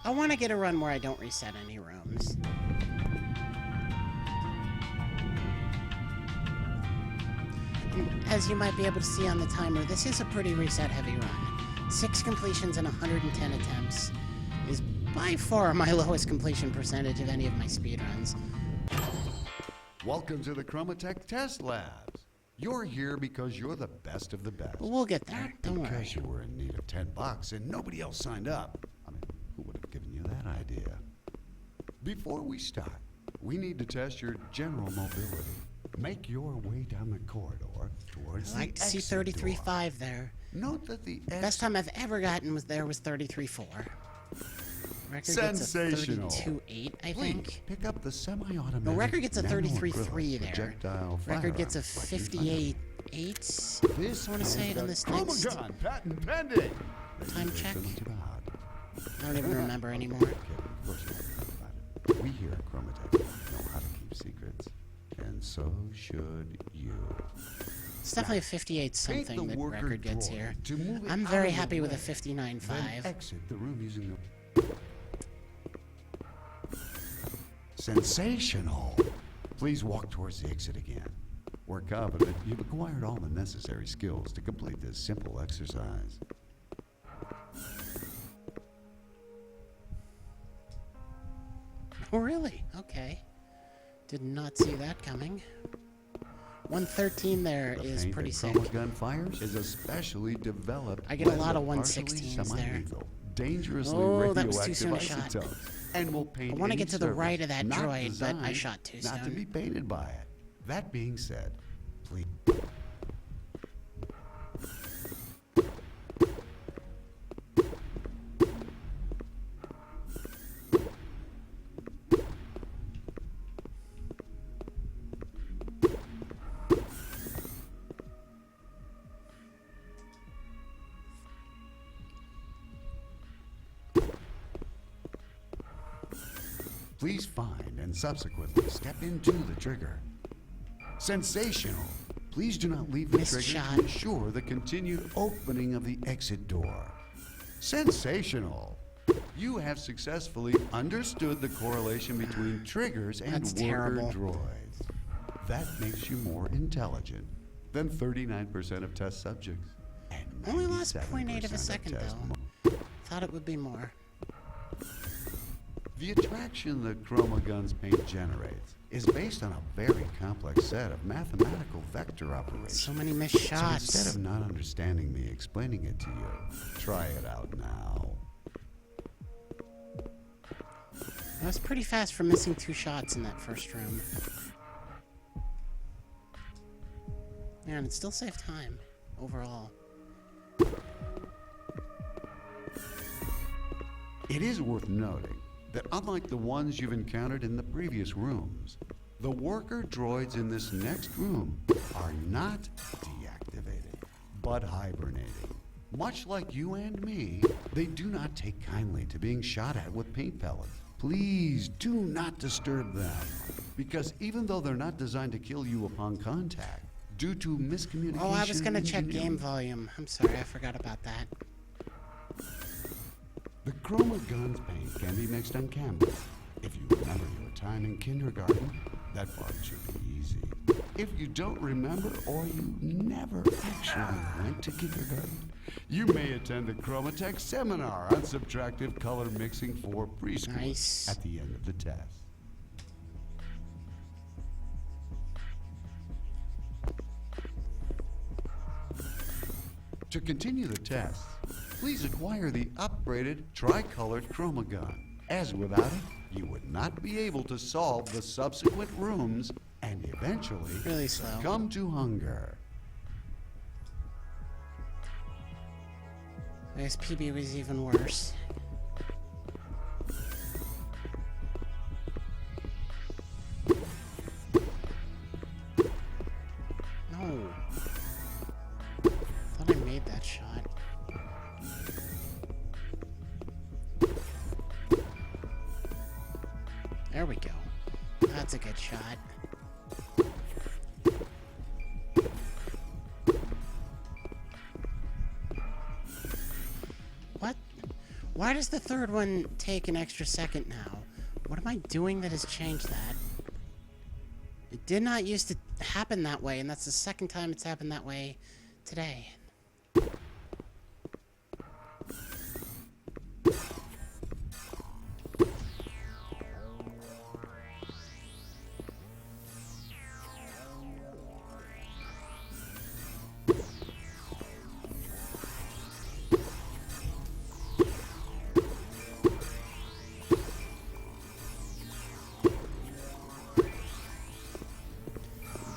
I want to get a run where I don't reset any rooms. As you might be able to see on the timer, this is a pretty reset-heavy run. 6 completions and 110 attempts is by far my lowest completion percentage of any of my speedruns. Welcome to the ChromaTech Test Labs. You're here because you're the best of the best. But we'll get there, don't worry. Because you were in need of $10 and nobody else signed up. I mean, who would have given you that idea? Before we start, we need to test your general mobility. Make your way down the corridor towards I like to see 33.5 there. Note that the best time I've ever gotten was 33.4. Record sensational. Gets a 32.8, I think. Pick up the semi-automatic. No, record gets a 33.3 there. Projectile record gets a 58.8. This I want to say it on this next. ChromaGun, patent pending. Time check. I don't even remember anymore. We here at ChromaTech know how to keep secrets, and so should you. It's definitely a 58 something that record gets here. I'm very happy with a 59.5. Exit the room using the sensational. Please walk towards the exit again. We're confident you've acquired all the necessary skills to complete this simple exercise. Oh, really? Okay. Did not see that coming. 113 there is pretty sick. The ChromaGun fires is especially developed. I get a lot of 116s there. Dangerously oh, that was too radioactive soon a shot. isotopes, and will paint I want to get to the surface right of that not droid, but I designed shot too soon. Not to be painted by it. That being said, please. Please find and subsequently step into the trigger. Sensational. Please do not leave the Missed trigger shot. to ensure the continued opening of the exit door. Sensational. You have successfully understood the correlation between triggers and That's worker terrible. droids. That makes you more intelligent than 39% of test subjects. And Only lost 0.8 of a 97% second, test though. Thought it would be more. The attraction that ChromaGun's paint generates is based on a very complex set of mathematical vector operations. So many missed So shots. instead of not understanding me explaining it to you, try it out now. I was pretty fast for missing 2 shots in that first room. Yeah, and it still saved time, overall. It is worth noting that unlike the ones you've encountered in the previous rooms, the worker droids in this next room are not deactivated, but hibernating. Much like you and me, they do not take kindly to being shot at with paint pellets. Please do not disturb them, because even though they're not designed to kill you upon contact, due to miscommunication... Oh, I was gonna check game volume. I'm sorry, I forgot about that. The ChromaGun's paint can be mixed on canvas. If you remember your time in kindergarten, that part should be easy. If you don't remember, or you never actually went to kindergarten, you may attend the ChromaTech seminar on subtractive color mixing for preschool Nice. at the end of the test. To continue the test, please acquire the upgraded tri-colored ChromaGun, as without it, you would not be able to solve the subsequent rooms and eventually Really slow. succumb to hunger. I guess PB was even worse. No. Thought I made that shot. There we go. That's a good shot. What? Why does the third one take an extra second now? What am I doing that has changed that? It did not used to happen that way, and that's the second time it's happened that way today.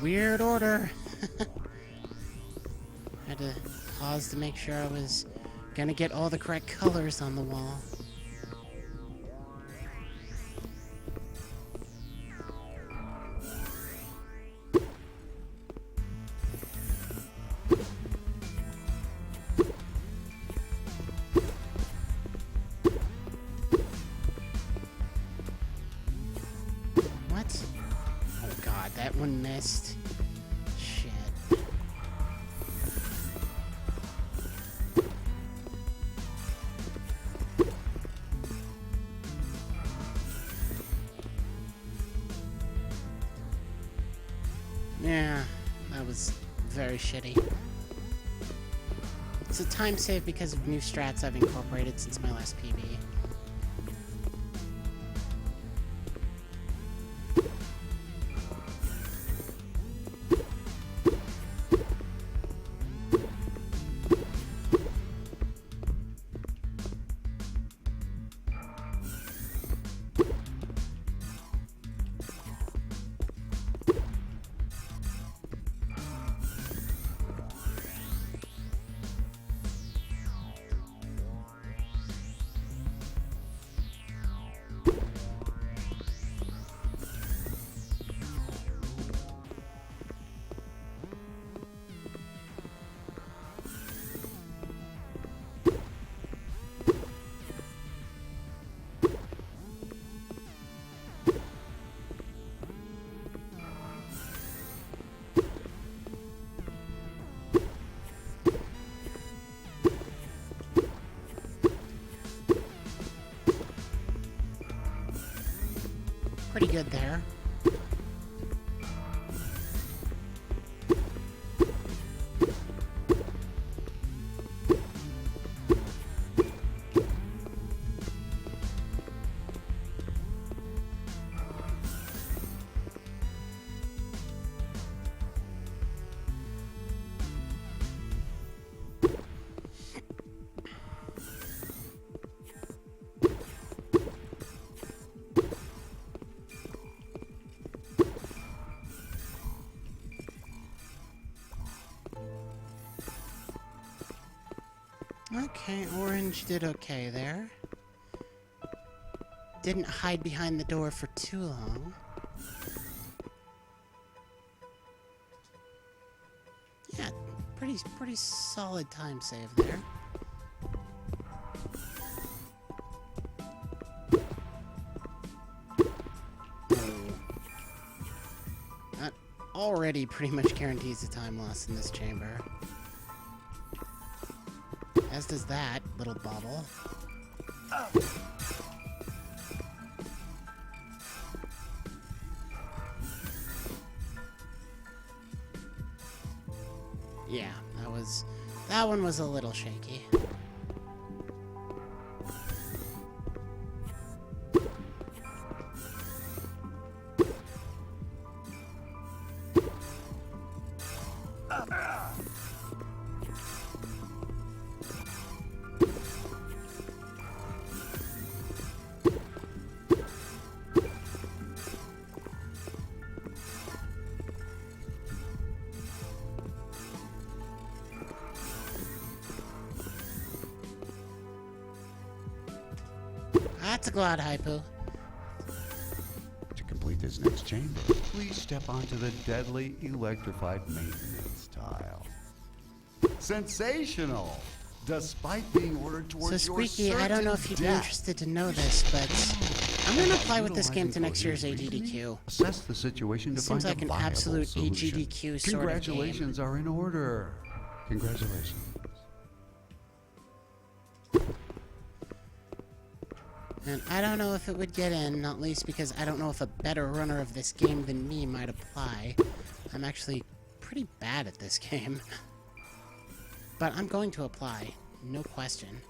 Weird order. Had to pause to make sure I was gonna get all the correct colors on the wall. What? Oh god, that one missed. Shit. Yeah, that was very shitty. It's a time save because of new strats I've incorporated since my last PB. Pretty good there. Okay, orange did okay there. Didn't hide behind the door for too long. Yeah, pretty solid time save there. That already pretty much guarantees the time loss in this chamber. As does that little bobble. Yeah, that one was a little shaky. That's a glad hypo. To complete this next chamber, please step onto the deadly electrified maintenance tile. Sensational! Despite being ordered towards So your Squeaky, I don't know if you'd be certain interested to know this, but I'm gonna apply with this game to next year's AGDQ. Assess the situation to Seems find like a an viable absolute solution. AGDQ sort of game. Congratulations are in order. Congratulations. And I don't know if it would get in, not least because I don't know if a better runner of this game than me might apply. I'm actually pretty bad at this game. But I'm going to apply, no question.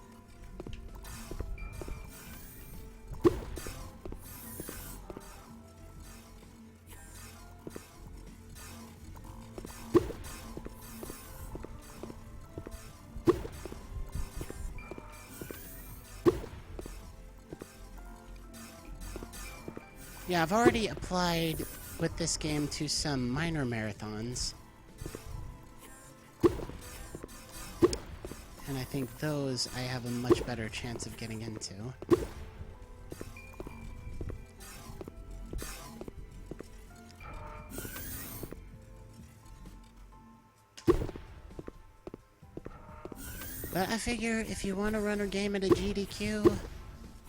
Yeah, I've already applied with this game to some minor marathons. And I think those I have a much better chance of getting into. But I figure if you want to run a game at a GDQ,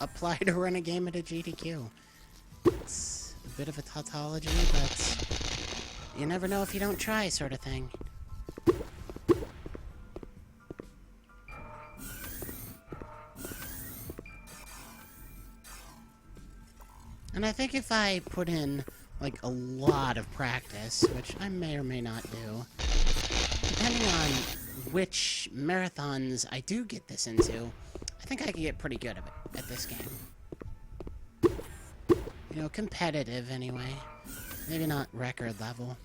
apply to run a game at a GDQ. It's a bit of a tautology, but you never know if you don't try, sort of thing. And I think if I put in, like, a lot of practice, which I may or may not do, depending on which marathons I do get this into, I think I could get pretty good at this game. You know, competitive anyway. Maybe not record level.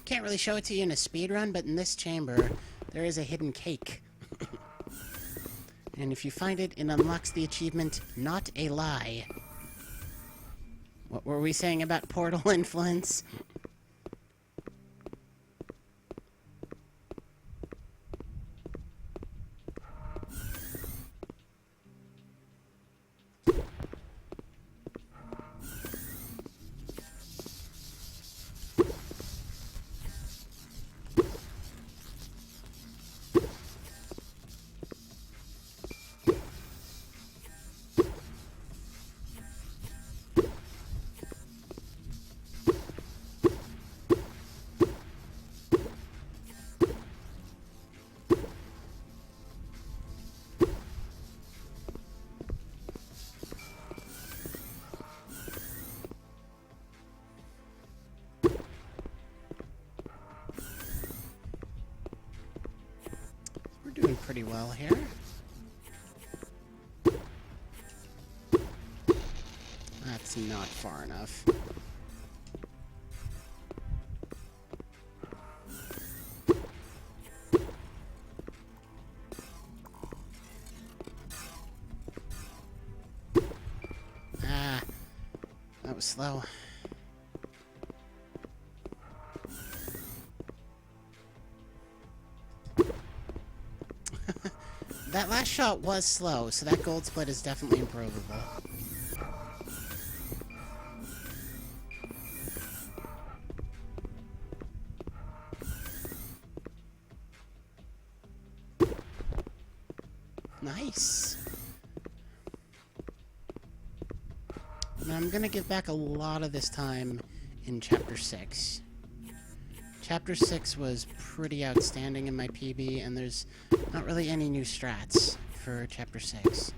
Can't really show it to you in a speedrun, but in this chamber, there is a hidden cake. And if you find it, it unlocks the achievement, Not a Lie. What were we saying about Portal influence? Doing pretty well here. That's not far enough. Ah, that was slow. That last shot was slow, so that gold split is definitely improvable. Nice. Now I'm gonna give back a lot of this time in Chapter 6. Chapter 6 was pretty outstanding in my PB, and there's not really any new strats for Chapter 6.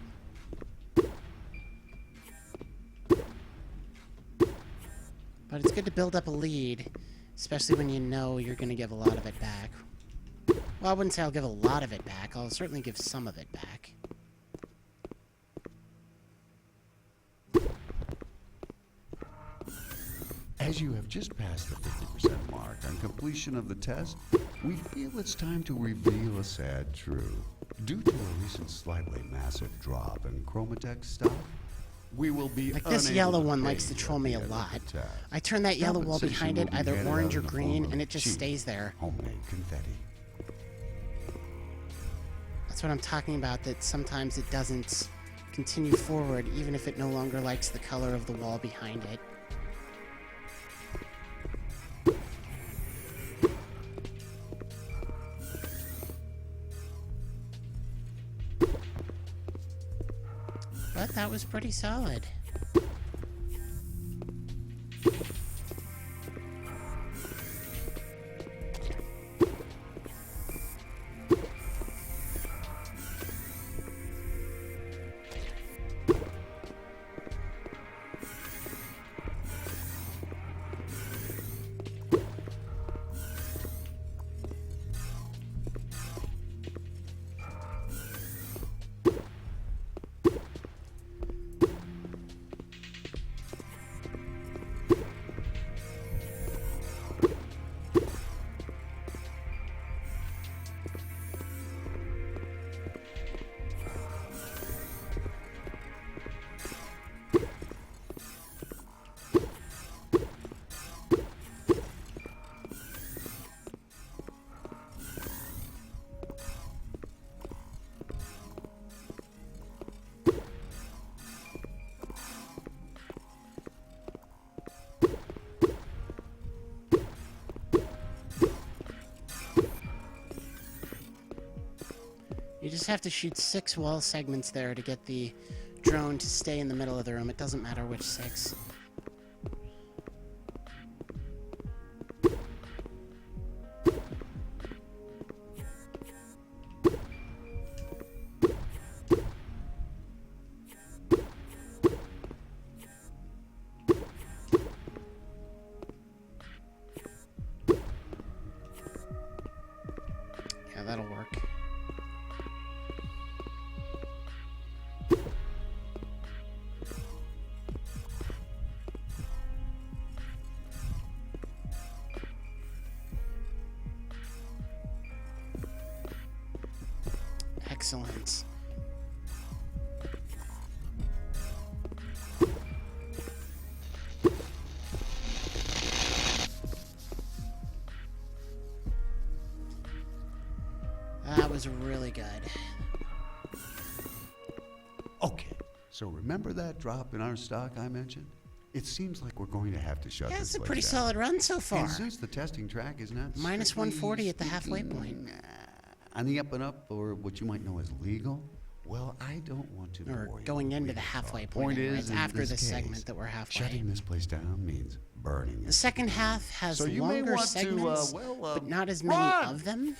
But it's good to build up a lead, especially when you know you're going to give a lot of it back. Well, I wouldn't say I'll give a lot of it back. I'll certainly give some of it back. As you have just passed the 50% mark on completion of the test, we feel it's time to reveal a sad truth. Due to a recent slightly massive drop in Chromatech stock, we will be Like this unable yellow to one pay likes to you troll at me the a end of lot. the test. I turn that yellow wall Compensation behind will it be either handed orange out or in the green, form and of it just cheap stays there. Homemade confetti. That's what I'm talking about, that sometimes it doesn't continue forward, even if it no longer likes the color of the wall behind it. But that was pretty solid. You just have to shoot 6 wall segments there to get the drone to stay in the middle of the room. It doesn't matter which 6. Yeah, that'll work. Excellent. That was really good. Okay, so remember that drop in our stock I mentioned? It seems like we're going to have to shut Yeah, this it's a place pretty down. solid run so far. And since the testing track is not Minus strictly 140 at the halfway speaking, point. On the up and up, or what you might know as legal, well, I don't want to Or bore you going with into the reading halfway thought. point. Point It's is, in after this this case, segment that we're halfway. shutting this place down means burning it. The second half has So you may longer want segments, to, but not as many run! of them.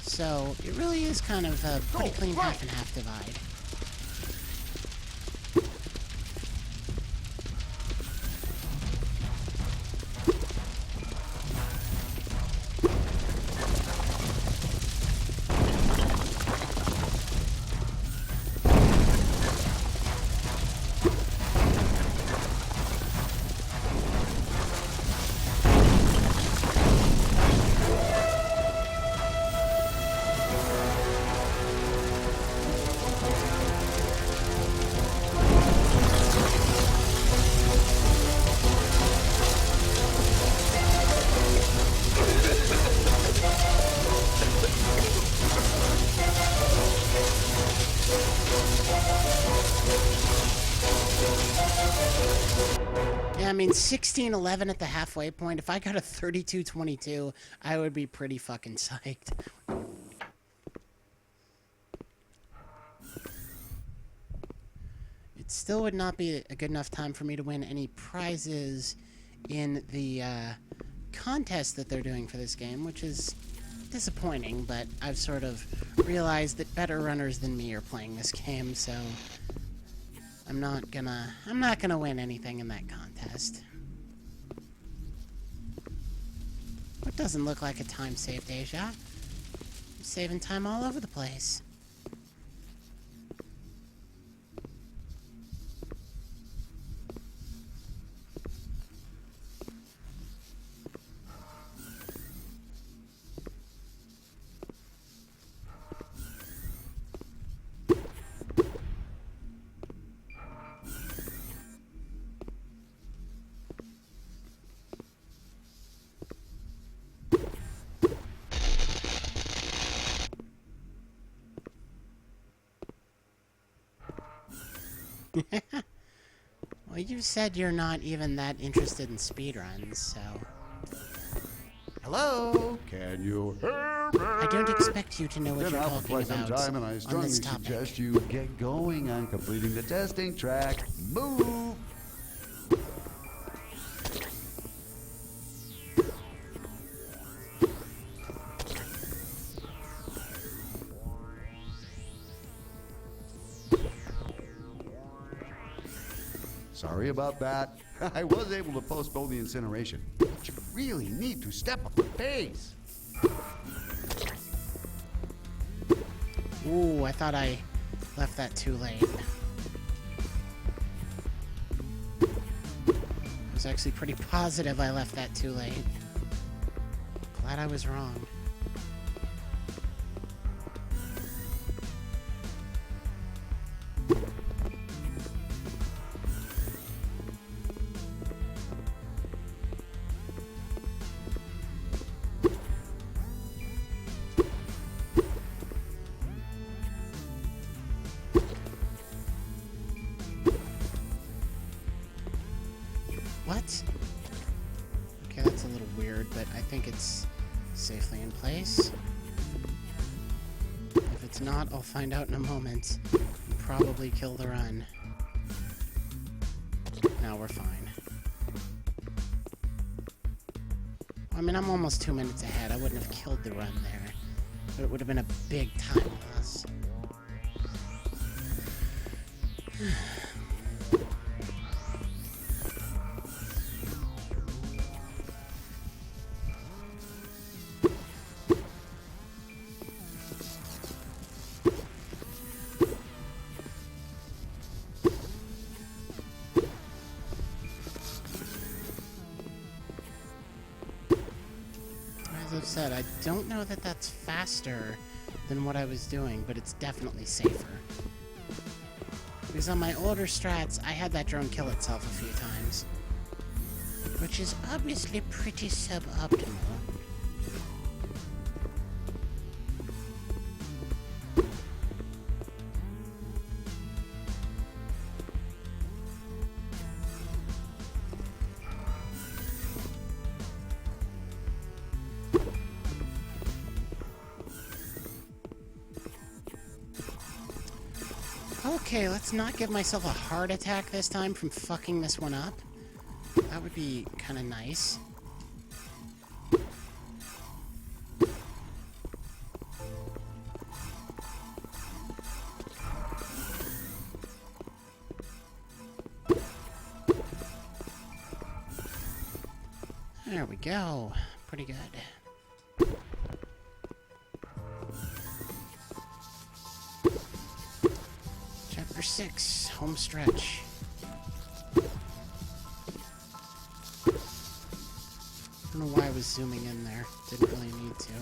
So it really is kind of a pretty clean run! half and half divide. Yeah, I mean, 16-11 at the halfway point. If I got a 32-22, I would be pretty fucking psyched. It still would not be a good enough time for me to win any prizes in the contest that they're doing for this game, which is disappointing, but I've sort of realized that better runners than me are playing this game, so I'm not gonna win anything in that contest. What doesn't look like a time save, Deja? I'm saving time all over the place. Well, you said you're not even that interested in speedruns, so... Hello? Can you hear I don't expect you to know what Been you're out for talking quite some about time, and I on strongly this topic. suggest you get going on completing the testing track. Move! Sorry about that. I was able to postpone the incineration, but you really need to step up the pace. Ooh, I thought I left that too late. I was actually pretty positive I left that too late. Glad I was wrong. What? Okay, that's a little weird, but I think it's safely in place. If it's not, I'll find out in a moment. And probably kill the run. Now we're fine. I mean, I'm almost 2 minutes ahead. I wouldn't have killed the run there, but it would have been a big time loss. As I've said, I don't know that that's faster than what I was doing, but it's definitely safer. Because on my older strats, I had that drone kill itself a few times. Which is obviously pretty suboptimal. Okay, let's not give myself a heart attack this time from fucking this one up. That would be kind of nice. There we go. Pretty good. Chapter 6, home stretch. I don't know why I was zooming in there. Didn't really need to.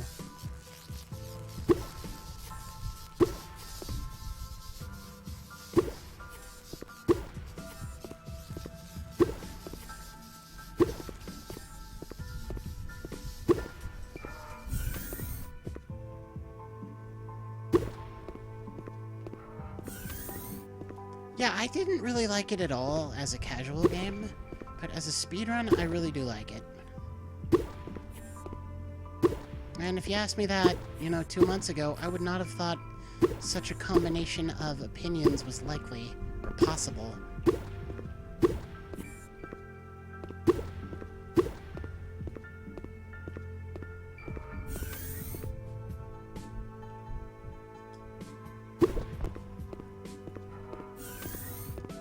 Yeah, I didn't really like it at all as a casual game, but as a speedrun, I really do like it. And if you asked me that, 2 months ago, I would not have thought such a combination of opinions was likely or possible.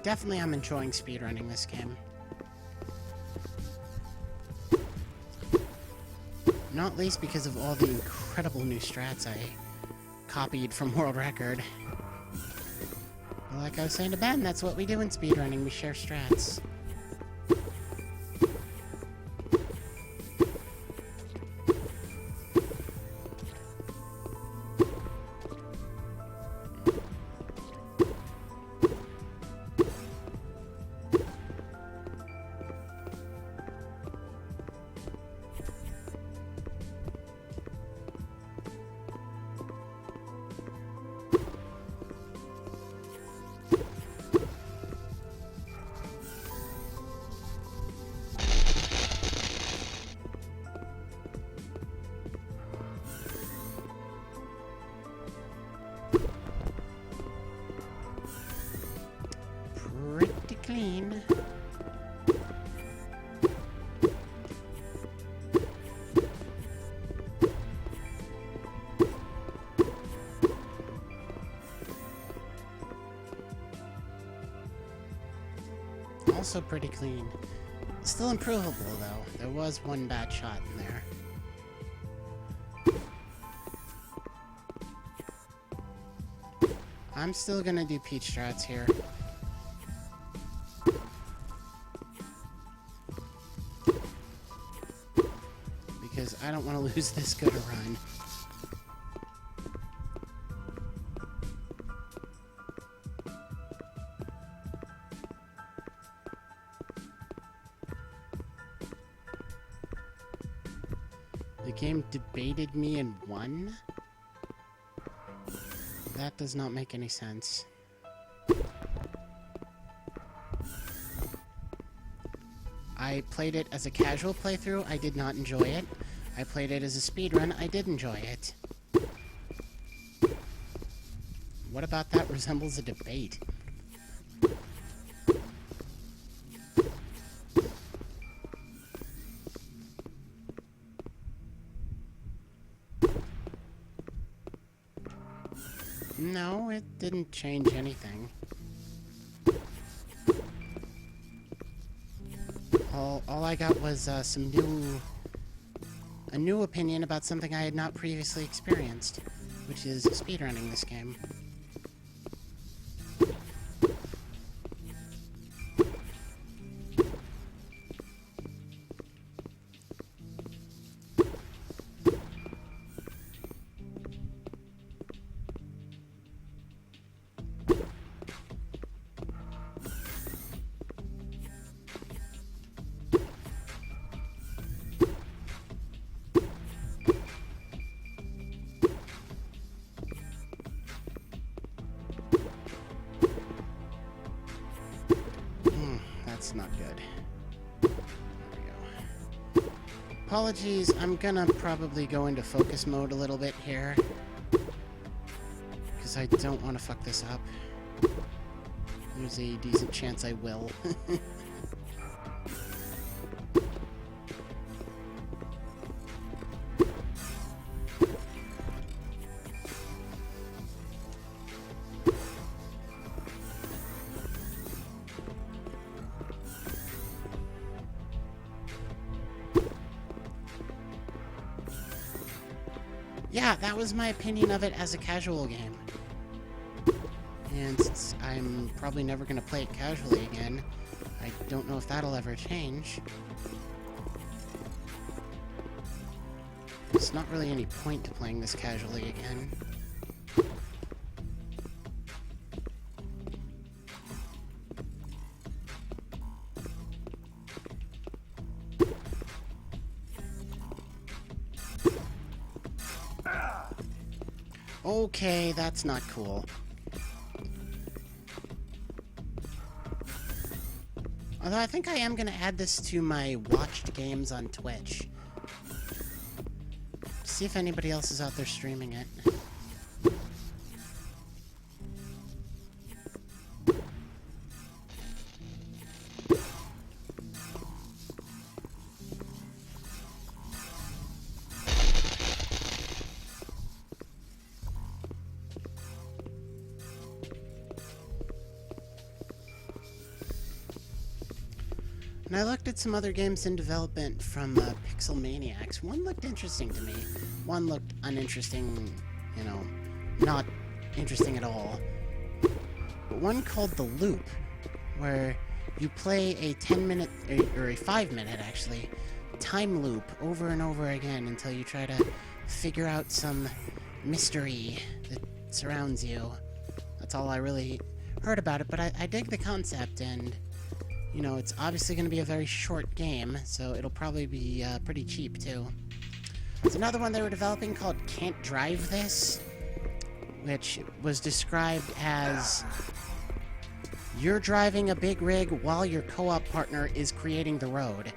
Definitely I'm enjoying speedrunning this game. Not least because of all the incredible new strats I copied from World Record. But like I was saying to Ben, that's what we do in speedrunning, we share strats. also pretty clean. Still improvable, though. There was one bad shot in there. I'm still gonna do peach strats here. Because I don't want to lose this good a run. The game debated me and won? That does not make any sense. I played it as a casual playthrough. I did not enjoy it. I played it as a speedrun. I did enjoy it. What about that resembles a debate? No, it didn't change anything. All I got was a new opinion about something I had not previously experienced, which is speedrunning this game. That's not good. There we go. Apologies, I'm gonna probably go into focus mode a little bit here. Because I don't want to fuck this up. There's a decent chance I will. Yeah, that was my opinion of it as a casual game. And since I'm probably never going to play it casually again, I don't know if that'll ever change. There's not really any point to playing this casually again. Okay, that's not cool. Although I think I am going to add this to my watched games on Twitch. See if anybody else is out there streaming it. And I looked at some other games in development from Pixel Maniacs. One looked interesting to me. One looked uninteresting, you know, not interesting at all. But one called The Loop, where you play a 10-minute, or a 5-minute actually, time loop over and over again until you try to figure out some mystery that surrounds you. That's all I really heard about it, but I dig the concept, and you know, it's obviously going to be a very short game, so it'll probably be pretty cheap, too. There's another one they were developing called Can't Drive This, which was described as you're driving a big rig while your co-op partner is creating the road.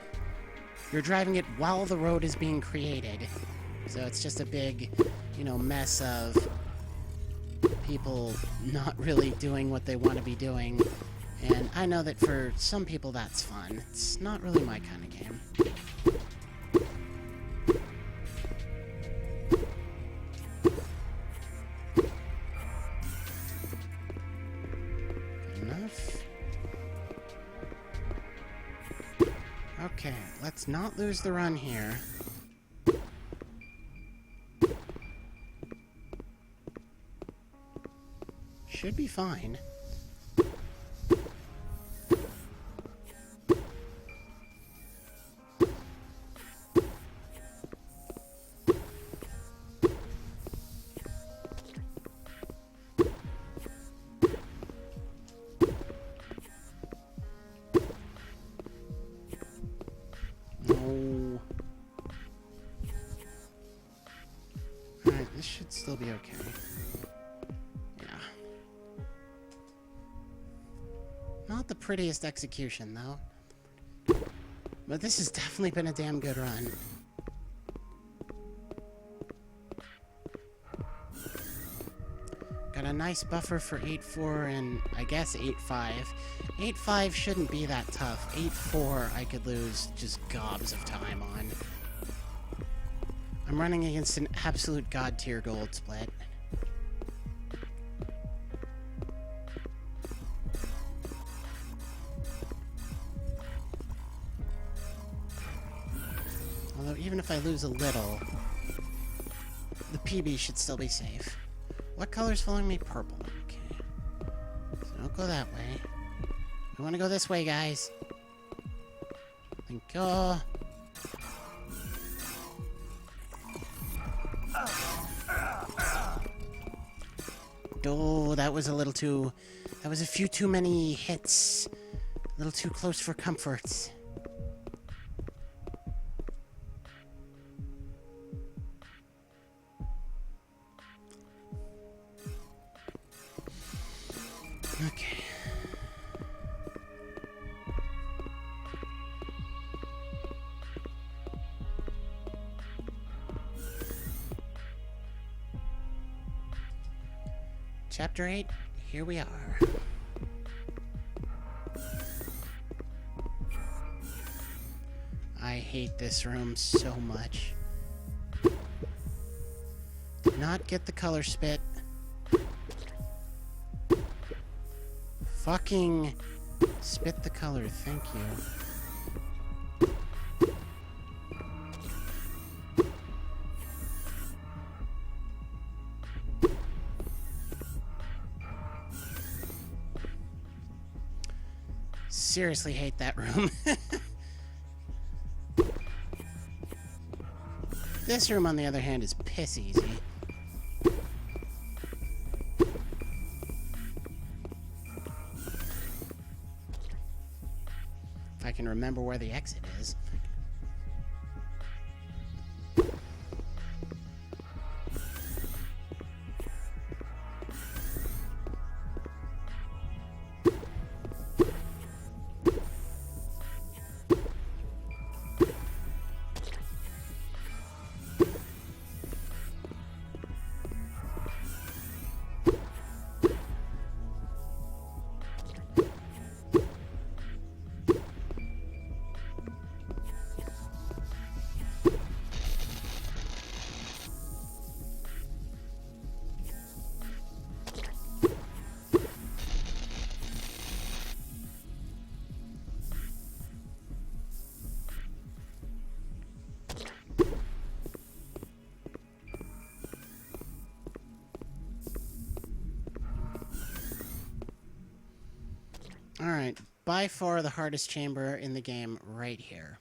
You're driving it while the road is being created. So it's just a big, you know, mess of people not really doing what they want to be doing. And I know that for some people that's fun. It's not really my kind of game. Good enough. Let's not lose the run here. Should be fine. No. Alright, this should still be okay. Not the prettiest execution, though. But this has definitely been a damn good run. Got a nice buffer for 8-4 and, I guess, 8-5. 8-5 shouldn't be that tough. 8-4 I could lose just gobs of time on. I'm running against an absolute god-tier gold split. Although, even if I lose a little, the PB should still be safe. What color's following me? Purple. Okay. So don't go that way. We want to go this way, guys. Then go. Oh, that was a little too... That was a few too many hits. A little too close for comfort. Okay. Chapter 8, here we are. I hate this room so much. Did not get the color spit. Fucking spit the color, thank you. Seriously hate that room. This room, on the other hand, is piss easy. If I can remember where the exit is. Alright, by far the hardest chamber in the game right here.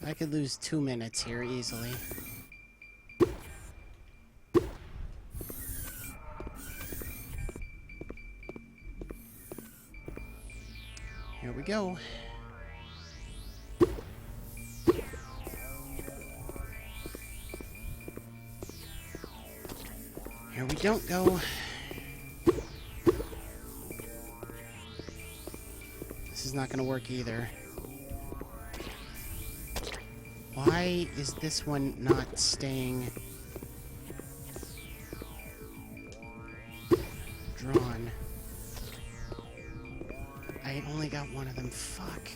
I could lose 2 minutes here easily. Here we go. Here we don't go. This is not going to work either. Why is this one not staying drawn? I only got one of them. Fuck.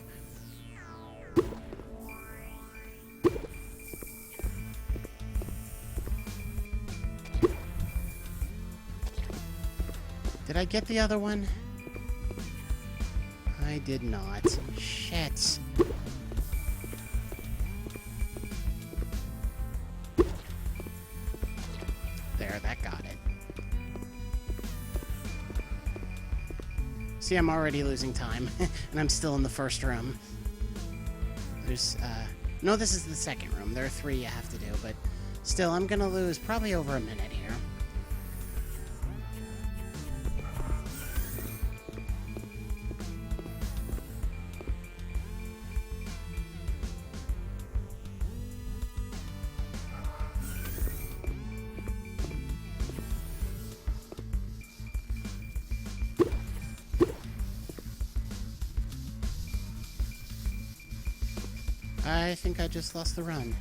Did I get the other one? I did not. Shit. There, that got it. See, I'm already losing time, and I'm still in the first room. There's, no, this is the second room. There are 3 you have to do, but still, I'm gonna lose probably over a minute here. I think I just lost the run.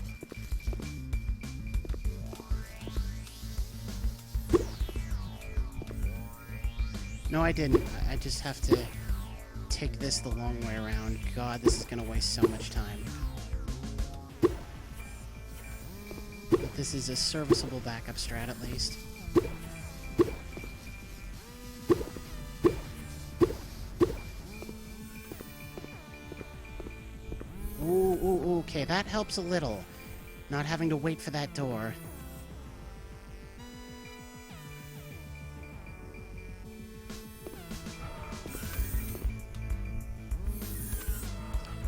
No, I didn't. I just have to take this the long way around. God, this is gonna waste so much time. But this is a serviceable backup strat, at least. Ooh, okay, that helps a little. Not having to wait for that door.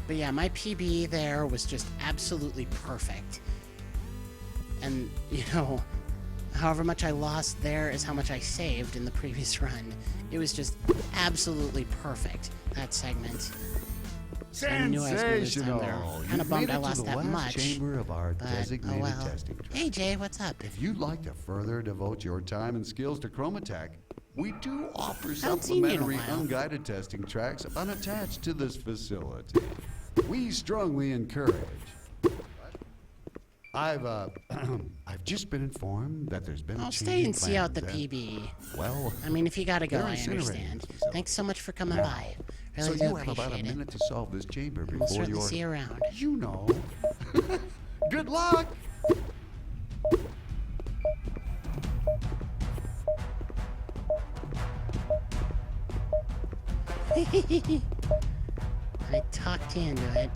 But yeah, my PB there was just absolutely perfect. And, you know, however much I lost there is how much I saved in the previous run. It was just absolutely perfect, that segment. I knew I was going to lose time there. Kind of bummed I lost that much. Chamber of our But, designated oh well. testing track. Hey Jay, what's up? If you'd like to further devote your time and skills to ChromaTech, we do offer Haven't seen you in a supplementary while. unguided testing tracks unattached to this facility. We strongly encourage. I've just been informed that there's been a I'll change stay in and see out the plans PB. Well, I mean, if you gotta go, they're I incinerating understand. this facility. Thanks so much for coming Now, by. so Really do you have about a appreciate it. minute to solve this chamber We'll before certainly you're... see you around. You know. Good luck! I talked you into it.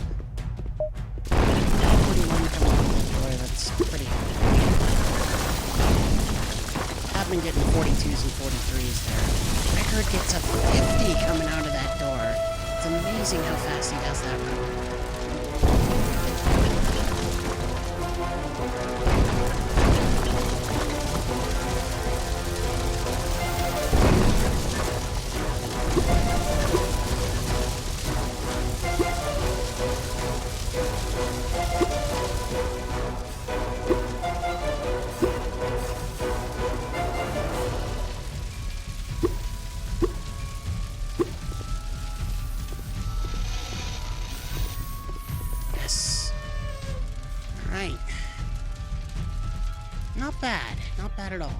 41 coming out that door, that's pretty good. I've been getting 42s and 43s there. I heard gets a 50 coming out of that door. It's amazing how fast he does that run. Yes. Alright. Not bad. Not bad at all.